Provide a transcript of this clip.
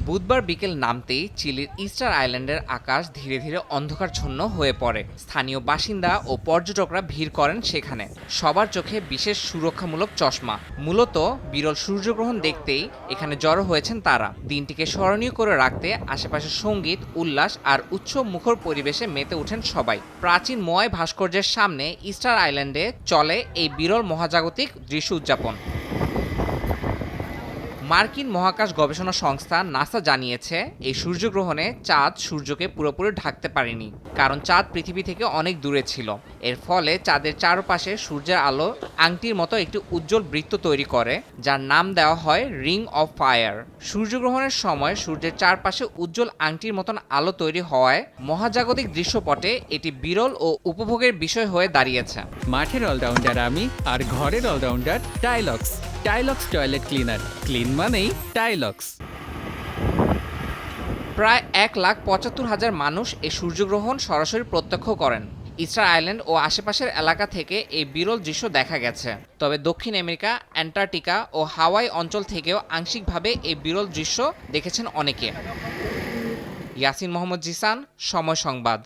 বুধবার বিকেল নামতেই চিলির ইস্টার আইল্যান্ডের আকাশ ধীরে ধীরে অন্ধকারচ্ছন্ন হয়ে পড়ে। স্থানীয় বাসিন্দা ও পর্যটকরা ভিড় করেন সেখানে, সবার চোখে বিশেষ সুরক্ষামূলক চশমা। মূলত বিরল সূর্যগ্রহণ দেখতেই এখানে জড়ো হয়েছেন তারা। দিনটিকে স্মরণীয় করে রাখতে আশেপাশে সঙ্গীত, উল্লাস আর উৎসব মুখর পরিবেশে মেতে ওঠেন সবাই। প্রাচীন মোয়াই ভাস্কর্যের সামনে ইস্টার আইল্যান্ডে চলে এই বিরল মহাজাগতিক দৃশ্য উদযাপন। মার্কিন মহাকাশ গবেষণা সংস্থা নাসা জানিয়েছে, এই সূর্যগ্রহণে চাঁদ সূর্যকে পুরোপুরি ঢাকতে পারেনি, কারণ চাঁদ পৃথিবী থেকে অনেক দূরে ছিল। এর ফলে চাঁদের চারপাশে সূর্যের আলো আংটির মতো একটি উজ্জ্বল বৃত্ত তৈরি করে, যার নাম দেওয়া হয় রিং অফ ফায়ার। সূর্যগ্রহণের সময় সূর্যের চারপাশে উজ্জ্বল আংটির মতন আলো তৈরি হওয়ায় মহাজাগতিক দৃশ্যপটে এটি বিরল ও উপভোগের বিষয় হয়ে দাঁড়িয়েছে। মাঠের অলরাউন্ডার আমি, আর ঘরের allrounder Tilex. Tilex toilet cleaner, clean মানেই টাইলক্স। প্রায় 1,75,000 মানুষ এই সূর্যগ্রহণ সরাসরি প্রত্যক্ষ করেন। ইস্টার আইল্যান্ড ও আশেপাশের এলাকা থেকে এই বিরল দৃশ্য দেখা গেছে। তবে দক্ষিণ আমেরিকা, অ্যান্টার্কটিকা ও হাওয়াই অঞ্চল থেকেও আংশিকভাবে এই বিরল দৃশ্য দেখেছেন অনেকে। ইয়াসিন মোহাম্মদ জিসান, সময় সংবাদ।